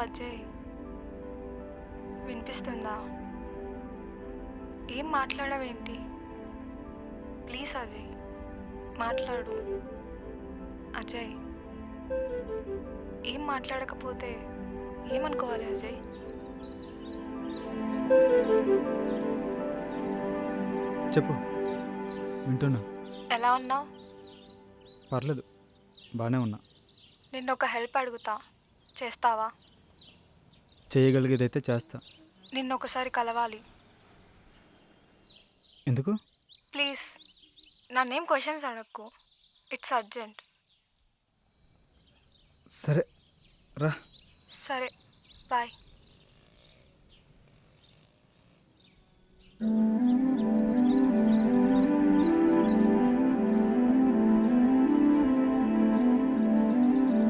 అజయ్, వినిపిస్తుందా? ఏం మాట్లాడవేంటి? ప్లీజ్ అజయ్, మాట్లాడు. అజయ్, ఏం మాట్లాడకపోతే ఏమనుకోవాలి అజయ్? చెప్పు, వింటున్నా. ఎలా ఉన్నావు? పర్లేదు, బాగానే ఉన్నా. నిన్ను ఒక హెల్ప్ అడుగుతా, చేస్తావా? చేయగలిగేదైతే చేస్తా. నిన్ను ఒకసారి కలవాలి. ఎందుకు? ప్లీజ్, నన్నేం క్వశ్చన్స్ అడగకు. It's urgent. సరే రా. సరే, బాయ్.